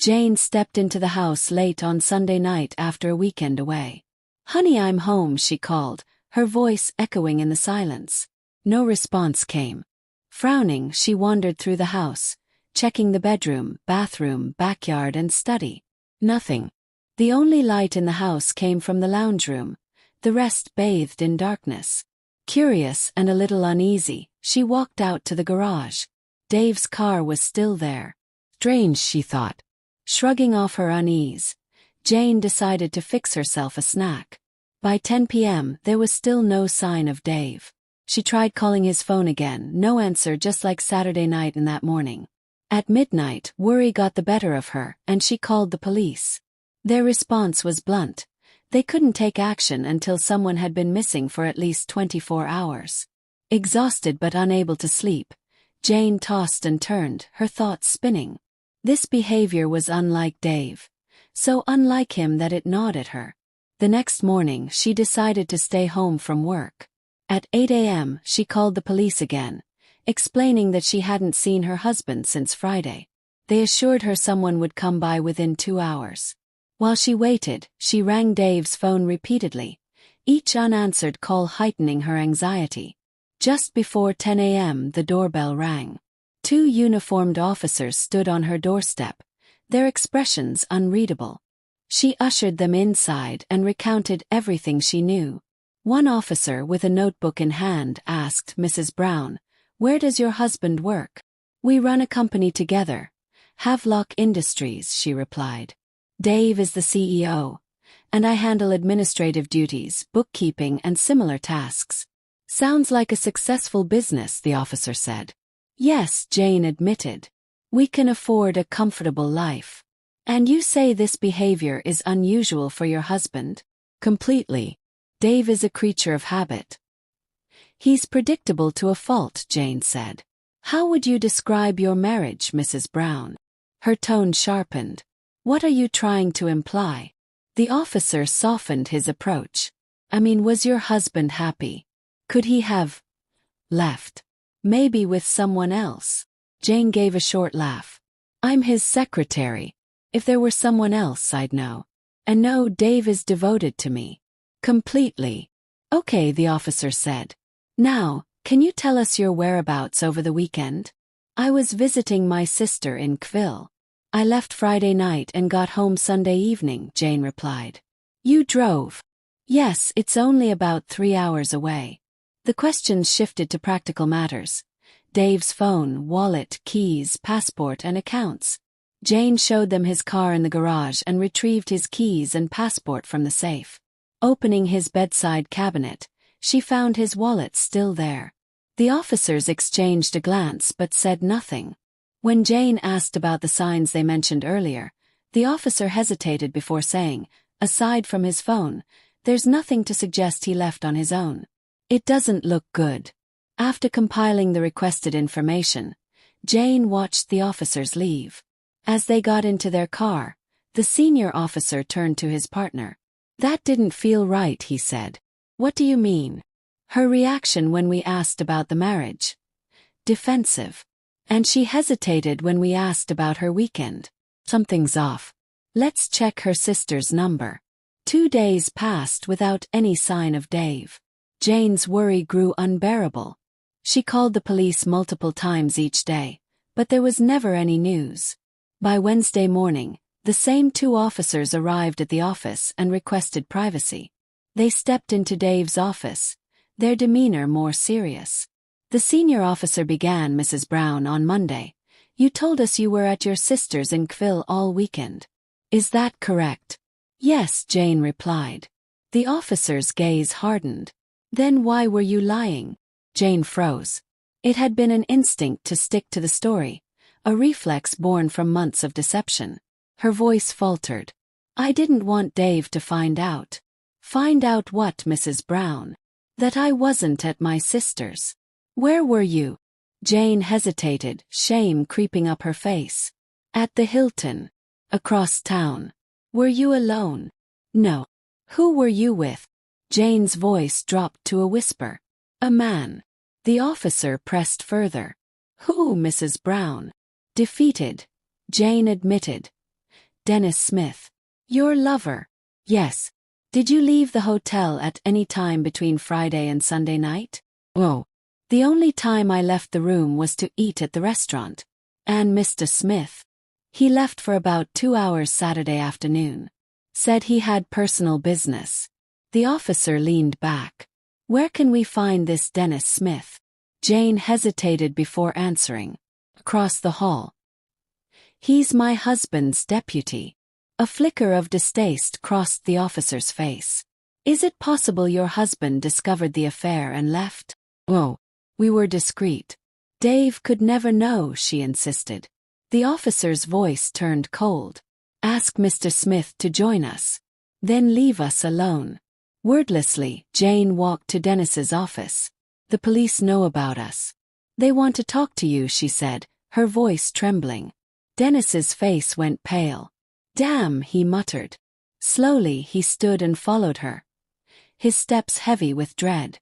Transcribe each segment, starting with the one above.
Jane stepped into the house late on Sunday night after a weekend away. "Honey, I'm home," she called, her voice echoing in the silence. No response came. Frowning, she wandered through the house, checking the bedroom, bathroom, backyard, and study. Nothing. The only light in the house came from the lounge room, the rest bathed in darkness. Curious and a little uneasy, she walked out to the garage. Dave's car was still there. Strange, she thought. Shrugging off her unease, Jane decided to fix herself a snack. By 10 p.m., there was still no sign of Dave. She tried calling his phone again, no answer, just like Saturday night and that morning. At midnight, worry got the better of her, and she called the police. Their response was blunt. They couldn't take action until someone had been missing for at least 24 hours. Exhausted but unable to sleep, Jane tossed and turned, her thoughts spinning. This behavior was unlike Dave. So unlike him that it gnawed at her. The next morning, she decided to stay home from work. At 8 a.m., she called the police again, explaining that she hadn't seen her husband since Friday. They assured her someone would come by within 2 hours. While she waited, she rang Dave's phone repeatedly, each unanswered call heightening her anxiety. Just before 10 a.m., the doorbell rang. 2 uniformed officers stood on her doorstep, their expressions unreadable. She ushered them inside and recounted everything she knew. One officer with a notebook in hand asked Mrs. Brown, "Where does your husband work?" "We run a company together. Havelock Industries," she replied. "Dave is the CEO, and I handle administrative duties, bookkeeping, and similar tasks." "Sounds like a successful business," the officer said. "Yes," Jane admitted. "We can afford a comfortable life." "And you say this behavior is unusual for your husband?" "Completely. Dave is a creature of habit." "He's predictable to a fault," Jane said. "How would you describe your marriage, Mrs. Brown?" Her tone sharpened. "What are you trying to imply?" The officer softened his approach. "I mean, was your husband happy? Could he have left? Maybe with someone else?" Jane gave a short laugh. "I'm his secretary. If there were someone else, I'd know. And no, Dave is devoted to me. Completely." "Okay," the officer said. "Now, can you tell us your whereabouts over the weekend?" "I was visiting my sister in Kville. I left Friday night and got home Sunday evening," Jane replied. "You drove?" "Yes, it's only about 3 hours away." The questions shifted to practical matters. Dave's phone, wallet, keys, passport, and accounts. Jane showed them his car in the garage and retrieved his keys and passport from the safe. Opening his bedside cabinet, she found his wallet still there. The officers exchanged a glance but said nothing. When Jane asked about the signs they mentioned earlier, the officer hesitated before saying, "Aside from his phone, there's nothing to suggest he left on his own. It doesn't look good." After compiling the requested information, Jane watched the officers leave. As they got into their car, the senior officer turned to his partner. "That didn't feel right," he said. "What do you mean?" "Her reaction when we asked about the marriage. Defensive. And she hesitated when we asked about her weekend. Something's off. Let's check her sister's number." 2 days passed without any sign of Dave. Jane's worry grew unbearable. She called the police multiple times each day, but there was never any news. By Wednesday morning, the same 2 officers arrived at the office and requested privacy. They stepped into Dave's office, their demeanor more serious. The senior officer began, "Mrs. Brown, on Monday, you told us you were at your sister's in Kville all weekend. Is that correct?" "Yes," Jane replied. The officer's gaze hardened. "Then why were you lying?" Jane froze. It had been an instinct to stick to the story, a reflex born from months of deception. Her voice faltered. "I didn't want Dave to find out." "Find out what, Mrs. Brown?" "That I wasn't at my sister's." "Where were you?" Jane hesitated, shame creeping up her face. "At the Hilton. Across town." "Were you alone?" "No." "Who were you with?" Jane's voice dropped to a whisper. "A man." The officer pressed further. "Who, Mrs. Brown?" "Defeated," Jane admitted. Dennis Smith. Your lover? Yes. Did you leave the hotel at any time between Friday and Sunday night? Oh. The only time I left the room was to eat at the restaurant. And Mr. Smith? He left for about 2 hours Saturday afternoon. Said he had personal business. The officer leaned back. Where can we find this Dennis Smith? Jane hesitated before answering. Across the hall. He's my husband's deputy. A flicker of distaste crossed the officer's face. Is it possible your husband discovered the affair and left? Oh, we were discreet. Dave could never know, she insisted. The officer's voice turned cold. Ask Mr. Smith to join us. Then leave us alone. Wordlessly, Jane walked to Dennis's office. The police know about us. They want to talk to you, she said, her voice trembling. Dennis's face went pale. Damn, he muttered. Slowly he stood and followed her, his steps heavy with dread.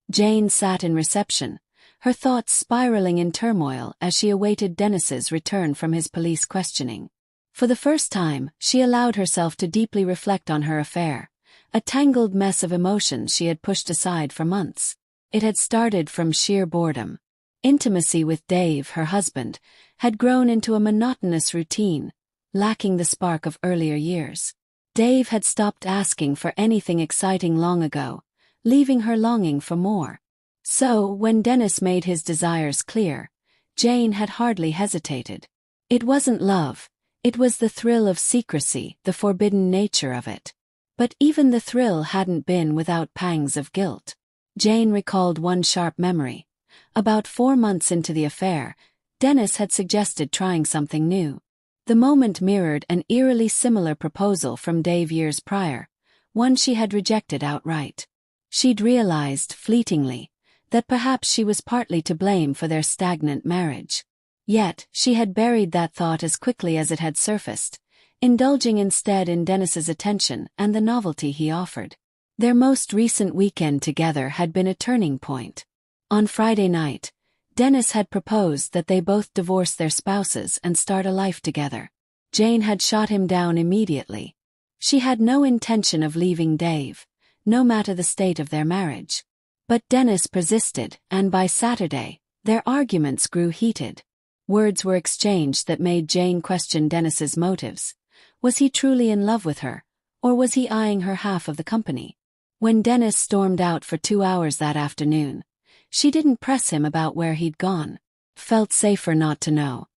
Jane sat in reception, her thoughts spiraling in turmoil as she awaited Dennis's return from his police questioning. For the first time, she allowed herself to deeply reflect on her affair, a tangled mess of emotions she had pushed aside for months. It had started from sheer boredom. Intimacy with Dave, her husband, had grown into a monotonous routine, lacking the spark of earlier years. Dave had stopped asking for anything exciting long ago, leaving her longing for more. So, when Dennis made his desires clear, Jane had hardly hesitated. It wasn't love, it was the thrill of secrecy, the forbidden nature of it. But even the thrill hadn't been without pangs of guilt. Jane recalled one sharp memory. About 4 months into the affair, Dennis had suggested trying something new. The moment mirrored an eerily similar proposal from Dave years prior, one she had rejected outright. She'd realized, fleetingly, that perhaps she was partly to blame for their stagnant marriage. Yet, she had buried that thought as quickly as it had surfaced, indulging instead in Dennis's attention and the novelty he offered. Their most recent weekend together had been a turning point. On Friday night, Dennis had proposed that they both divorce their spouses and start a life together. Jane had shot him down immediately. She had no intention of leaving Dave, no matter the state of their marriage. But Dennis persisted, and by Saturday, their arguments grew heated. Words were exchanged that made Jane question Dennis's motives. Was he truly in love with her, or was he eyeing her half of the company? When Dennis stormed out for 2 hours that afternoon, she didn't press him about where he'd gone. Felt safer not to know.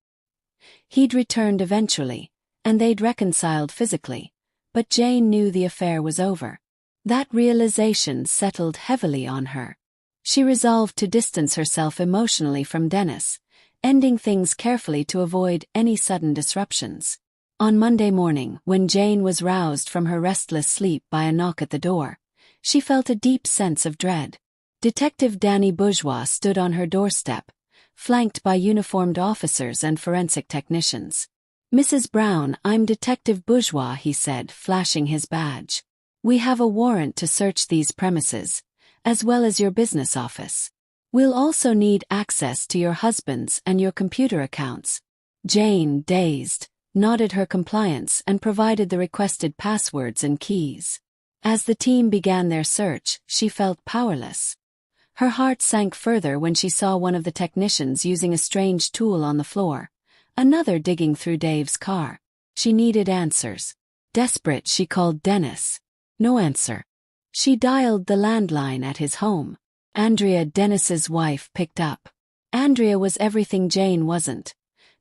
He'd returned eventually, and they'd reconciled physically, but Jane knew the affair was over. That realization settled heavily on her. She resolved to distance herself emotionally from Dennis, ending things carefully to avoid any sudden disruptions. On Monday morning, when Jane was roused from her restless sleep by a knock at the door, she felt a deep sense of dread. Detective Danny Bourgeois stood on her doorstep, flanked by uniformed officers and forensic technicians. Mrs. Brown, I'm Detective Bourgeois, he said, flashing his badge. We have a warrant to search these premises, as well as your business office. We'll also need access to your husband's and your computer accounts. Jane, dazed, nodded her compliance and provided the requested passwords and keys. As the team began their search, she felt powerless. Her heart sank further when she saw one of the technicians using a strange tool on the floor, another digging through Dave's car. She needed answers. Desperate, she called Dennis. No answer. She dialed the landline at his home. Andrea, Dennis's wife, picked up. Andrea was everything Jane wasn't.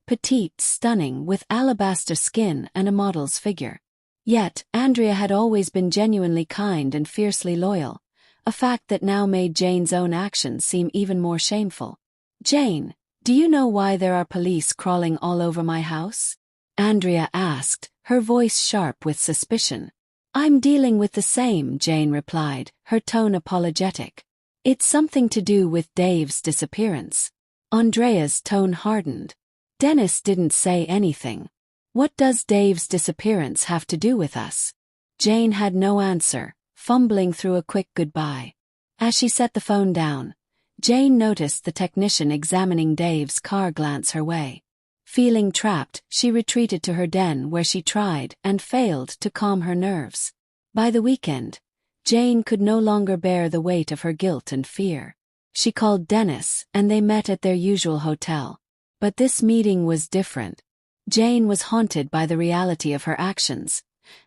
Petite, stunning, with alabaster skin and a model's figure. Yet, Andrea had always been genuinely kind and fiercely loyal, a fact that now made Jane's own actions seem even more shameful. Jane, do you know why there are police crawling all over my house? Andrea asked, her voice sharp with suspicion. I'm dealing with the same, Jane replied, her tone apologetic. It's something to do with Dave's disappearance. Andrea's tone hardened. Dennis didn't say anything. What does Dave's disappearance have to do with us? Jane had no answer, fumbling through a quick goodbye. As she set the phone down, Jane noticed the technician examining Dave's car glance her way. Feeling trapped, she retreated to her den where she tried and failed to calm her nerves. By the weekend, Jane could no longer bear the weight of her guilt and fear. She called Dennis and they met at their usual hotel. But this meeting was different. Jane was haunted by the reality of her actions,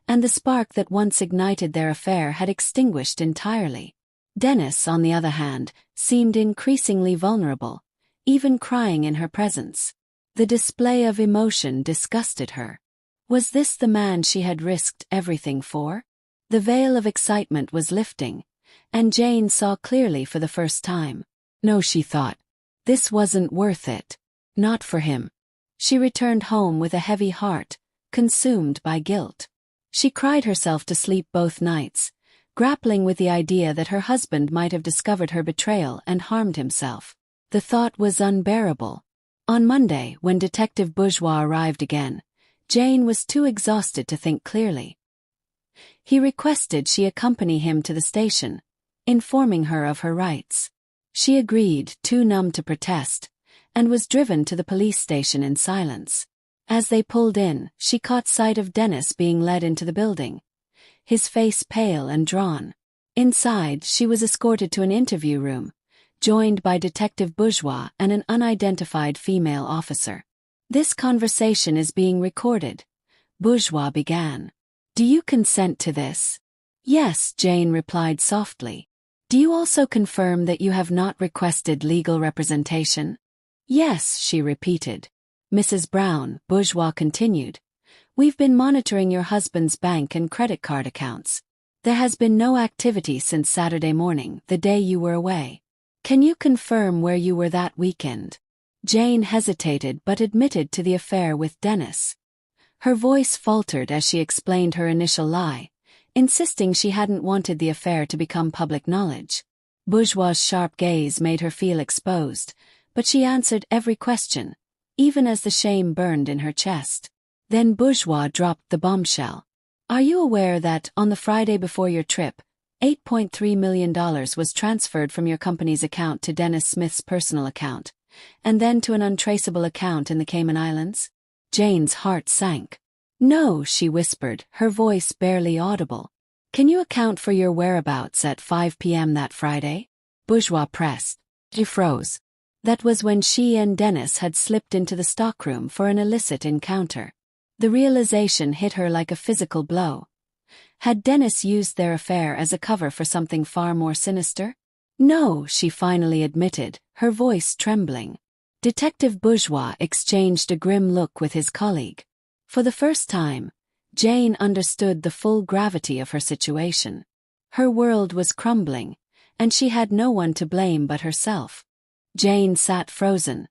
and the spark that once ignited their affair had extinguished entirely. Dennis, on the other hand, seemed increasingly vulnerable, even crying in her presence. The display of emotion disgusted her. Was this the man she had risked everything for? The veil of excitement was lifting, and Jane saw clearly for the first time. No, she thought. This wasn't worth it. Not for him. She returned home with a heavy heart, consumed by guilt. She cried herself to sleep both nights, grappling with the idea that her husband might have discovered her betrayal and harmed himself. The thought was unbearable. On Monday, when Detective Bourgeois arrived again, Jane was too exhausted to think clearly. He requested she accompany him to the station, informing her of her rights. She agreed, too numb to protest, and was driven to the police station in silence. As they pulled in, she caught sight of Dennis being led into the building, his face pale and drawn. Inside, she was escorted to an interview room, joined by Detective Bourgeois and an unidentified female officer. "This conversation is being recorded," Bourgeois began. "Do you consent to this?" "Yes," Jane replied softly. "Do you also confirm that you have not requested legal representation?" "Yes," she repeated. "Mrs. Brown," Bourgeois continued, "we've been monitoring your husband's bank and credit card accounts. There has been no activity since Saturday morning, the day you were away. Can you confirm where you were that weekend?" Jane hesitated but admitted to the affair with Dennis. Her voice faltered as she explained her initial lie, insisting she hadn't wanted the affair to become public knowledge. Bourgeois' sharp gaze made her feel exposed, but she answered every question, even as the shame burned in her chest. Then Bourgeois dropped the bombshell. "Are you aware that, on the Friday before your trip, $8.3 million was transferred from your company's account to Dennis Smith's personal account, and then to an untraceable account in the Cayman Islands?" Jane's heart sank. "No," she whispered, her voice barely audible. "Can you account for your whereabouts at 5 p.m. that Friday?" Bourgeois pressed. She froze. That was when she and Dennis had slipped into the stockroom for an illicit encounter. The realization hit her like a physical blow. Had Dennis used their affair as a cover for something far more sinister? "No," she finally admitted, her voice trembling. Detective Bourgeois exchanged a grim look with his colleague. For the first time, Jane understood the full gravity of her situation. Her world was crumbling, and she had no one to blame but herself. Jane sat frozen,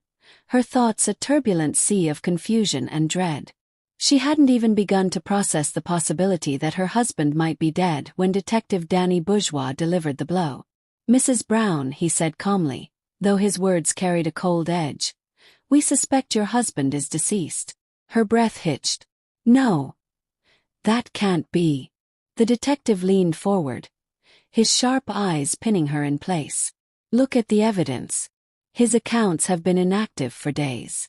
her thoughts a turbulent sea of confusion and dread. She hadn't even begun to process the possibility that her husband might be dead when Detective Danny Bourgeois delivered the blow. "Mrs. Brown," he said calmly, though his words carried a cold edge, "we suspect your husband is deceased." Her breath hitched. "No. That can't be." The detective leaned forward, his sharp eyes pinning her in place. "Look at the evidence. His accounts have been inactive for days.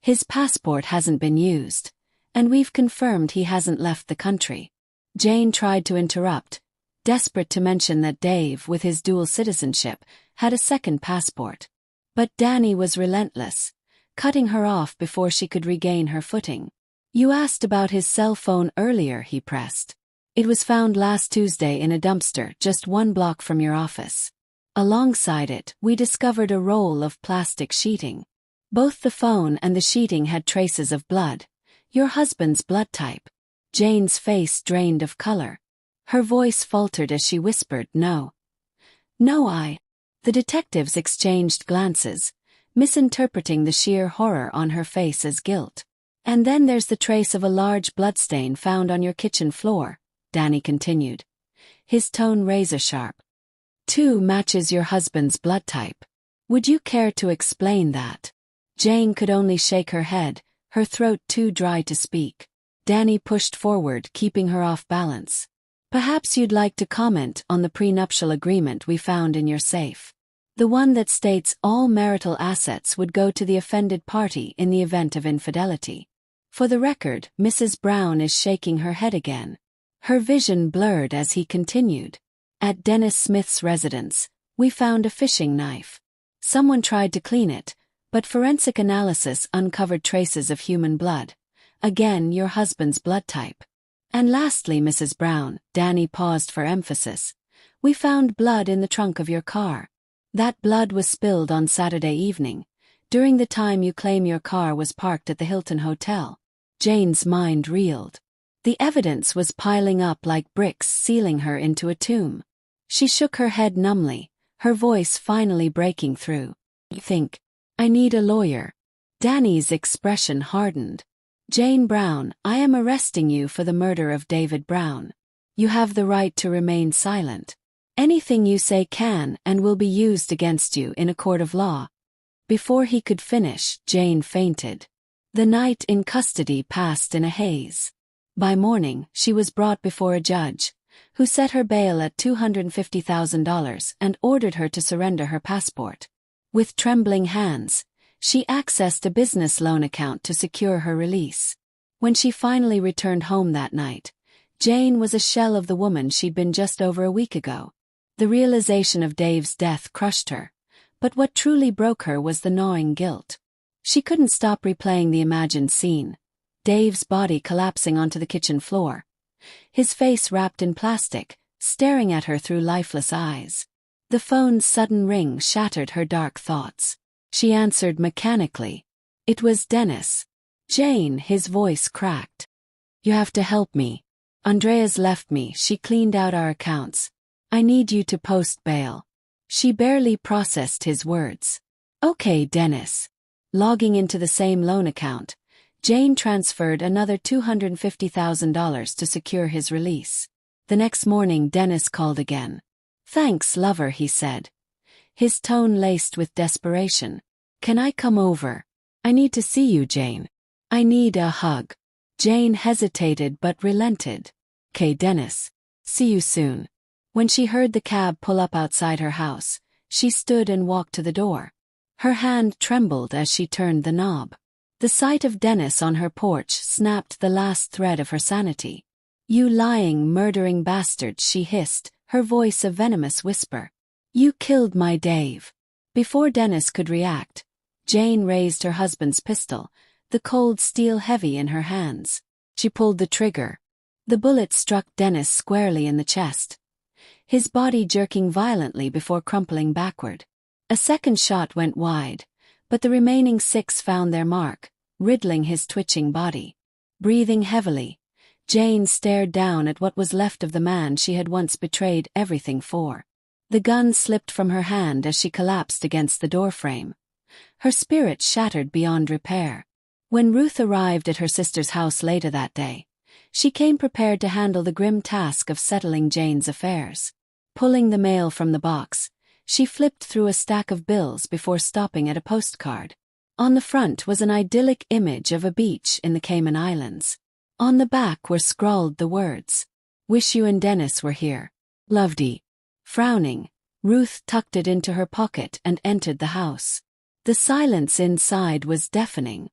His passport hasn't been used, and we've confirmed he hasn't left the country." Jane tried to interrupt, desperate to mention that Dave, with his dual citizenship, had a second passport. But Danny was relentless, cutting her off before she could regain her footing. "You asked about his cell phone earlier," he pressed. "It was found last Tuesday in a dumpster just 1 block from your office. Alongside it, we discovered a roll of plastic sheeting. Both the phone and the sheeting had traces of blood, your husband's blood type." Jane's face drained of color. Her voice faltered as she whispered, "No. No, I." The detectives exchanged glances, misinterpreting the sheer horror on her face as guilt. "And then there's the trace of a large bloodstain found on your kitchen floor," Danny continued, his tone razor-sharp. "Too matches your husband's blood type. Would you care to explain that?" Jane could only shake her head, her throat too dry to speak. Danny pushed forward, keeping her off balance. "Perhaps you'd like to comment on the prenuptial agreement we found in your safe." The one that states all marital assets would go to the offended party in the event of infidelity. For the record, Mrs. Brown is shaking her head again. Her vision blurred as he continued. At Dennis Smith's residence, we found a fishing knife. Someone tried to clean it, but forensic analysis uncovered traces of human blood. Again, your husband's blood type. And lastly, Mrs. Brown, Danny paused for emphasis, we found blood in the trunk of your car. That blood was spilled on Saturday evening, during the time you claim your car was parked at the Hilton Hotel. Jane's mind reeled. The evidence was piling up like bricks, sealing her into a tomb. She shook her head numbly, her voice finally breaking through. I need a lawyer. Danny's expression hardened. Jane Brown, I am arresting you for the murder of David Brown. You have the right to remain silent. Anything you say can and will be used against you in a court of law. Before he could finish, Jane fainted. The night in custody passed in a haze. By morning, she was brought before a judge, who set her bail at $250,000 and ordered her to surrender her passport. With trembling hands, she accessed a business loan account to secure her release. When she finally returned home that night, Jane was a shell of the woman she'd been just over a week ago. The realization of Dave's death crushed her, but what truly broke her was the gnawing guilt. She couldn't stop replaying the imagined scene. Dave's body collapsing onto the kitchen floor. His face wrapped in plastic, staring at her through lifeless eyes. The phone's sudden ring shattered her dark thoughts. She answered mechanically. It was Dennis. Jane, his voice cracked. You have to help me. Andrea's left me, she cleaned out our accounts. I need you to post bail. She barely processed his words. Okay, Dennis. Logging into the same loan account, Jane transferred another $250,000 to secure his release. The next morning Dennis called again. Thanks, lover, he said. His tone laced with desperation. Can I come over? I need to see you, Jane. I need a hug. Jane hesitated but relented. Okay, Dennis. See you soon. When she heard the cab pull up outside her house, she stood and walked to the door. Her hand trembled as she turned the knob. The sight of Dennis on her porch snapped the last thread of her sanity. You lying, murdering bastard, she hissed, her voice a venomous whisper. You killed my Dave. Before Dennis could react, Jane raised her husband's pistol, the cold steel heavy in her hands. She pulled the trigger. The bullet struck Dennis squarely in the chest, his body jerking violently before crumpling backward. A second shot went wide, but the remaining 6 found their mark, riddling his twitching body. Breathing heavily, Jane stared down at what was left of the man she had once betrayed everything for. The gun slipped from her hand as she collapsed against the doorframe. Her spirit shattered beyond repair. When Ruth arrived at her sister's house later that day, she came prepared to handle the grim task of settling Jane's affairs. Pulling the mail from the box, she flipped through a stack of bills before stopping at a postcard. On the front was an idyllic image of a beach in the Cayman Islands. On the back were scrawled the words, "Wish you and Dennis were here. Lovedy." Frowning, Ruth tucked it into her pocket and entered the house. The silence inside was deafening.